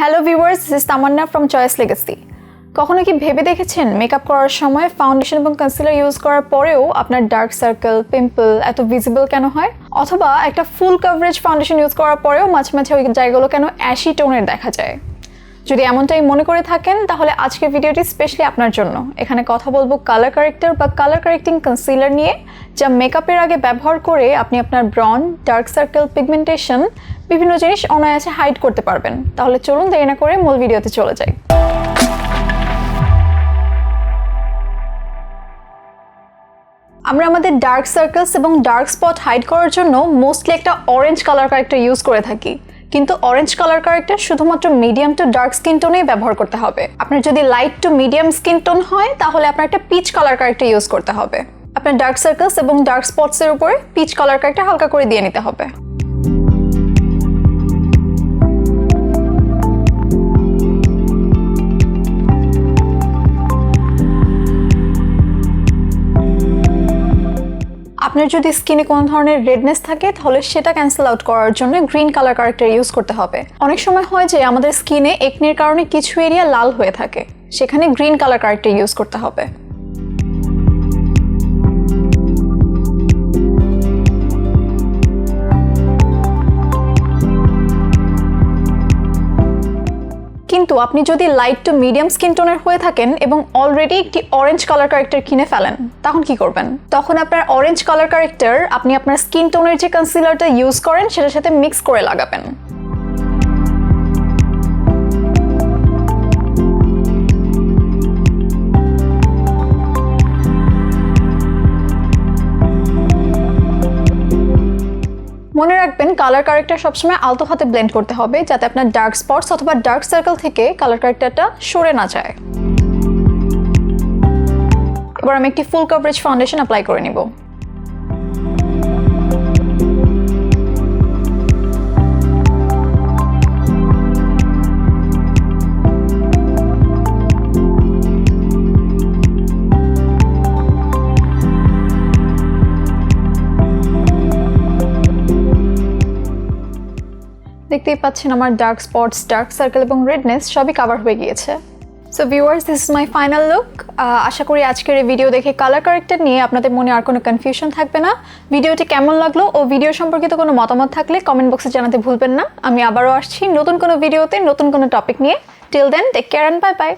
Hello viewers, this is Tamanna from Choice Legacy. কখনো কি ভেবে দেখেছেন মেকআপ করার সময় ফাউন্ডেশন এবং কনসিলার ইউজ করার পরেও আপনার ডার্ক সার্কেল, পিম্পল এত ভিজিবল কেন হয়? অথবা একটা ফুল কভারেজ ফাউন্ডেশন ইউজ করার পরেও মাঝে মাঝে ওই জায়গাগুলো কেন অ্যাশি টোনের দেখা যায়? যদি এমনটাই মনে করে থাকেন তাহলে আজকের ভিডিওটি স্পেশালি আপনার জন্য। এখানে কথা বলবো কালার কারেক্টর বা কালার কারেক্টিং কনসিলার নিয়ে, যা মেকআপের আগে ব্যবহার করে আপনি আপনার ব্রন, ডার্ক সার্কেল, পিগমেন্টেশন বিভিন্ন জিনিস অনায়াসে হাইড করতে পারবেন। তাহলে চলুন দেরি না করে মূল ভিডিওতে চলে যাই। আমরা আমাদের ডার্ক সার্কেলস এবং ডার্ক স্পট হাইড করার জন্য মোস্টলি একটা অরেঞ্জ কালার কারেক্টর ইউজ করে থাকি, কিন্তু অরেঞ্জ কালার কারেক্টর শুধুমাত্র মিডিয়াম টু ডার্ক স্কিন টোনেই ব্যবহার করতে হবে। আপনার যদি light to medium skin tone হয় তাহলে আপনার একটা পিচ কালার কারেক্টর ইউজ করতে হবে। আপনার ডার্ক সার্কেলস এবং ডার্ক স্পটসের উপরে পিচ কালার কারেক্টর হালকা করে দিয়ে নিতে হবে। আপনার যদি স্কিনে কোনো ধরনের রেডনেস থাকে তাহলে সেটা ক্যান্সেল আউট করার জন্য গ্রিন কালার কারেক্টর ইউজ করতে হবে। অনেক সময় হয় যে আমাদের স্কিনে একনির কারণে কিছু এরিয়া লাল হয়ে থাকে, সেখানে গ্রিন কালার কারেক্টর ইউজ করতে হবে। কিন্তু আপনি যদি লাইট টু মিডিয়াম স্কিন টোনের হয়ে থাকেন এবং অলরেডি একটি অরেঞ্জ কালার কারেক্টর কিনে ফেলেন, তখন কি করবেন? তখন আপনার অরেঞ্জ কালার কারেক্টর আপনি আপনার স্কিন টোনের যে কনসিলারটা ইউজ করেন সেটার সাথে মিক্স করে লাগাবেন। মনে রাখবেন কালার কারেক্টর সবসময় আলতো হাতে ব্লেন্ড করতে হবে, যাতে আপনার ডার্ক স্পটস অথবা ডার্ক সার্কেল থেকে কালার কারেক্টরটা সরে না যায়। এবার আমি একটি ফুল কভারেজ ফাউন্ডেশন অ্যাপ্লাই করে নিব। দেখতেই পাচ্ছেন আমার ডার্ক স্পটস, ডার্ক সার্কেল এবং রেডনেস সবই কভার হয়ে গিয়েছে। So viewers, this is my final look. আশা করি আজকের এই ভিডিও দেখে কালার কারেক্টর নিয়ে আপনাদের মনে আর কোনো কনফিউশন থাকবে না। ভিডিওটি কেমন লাগলো ও ভিডিও সম্পর্কিত কোনো মতামত থাকলে কমেন্ট বক্সে জানাতে ভুলবেন না। আমি আবারও আসছি নতুন কোনো ভিডিওতে নতুন কোনো টপিক নিয়ে। Till then, take care and bye by.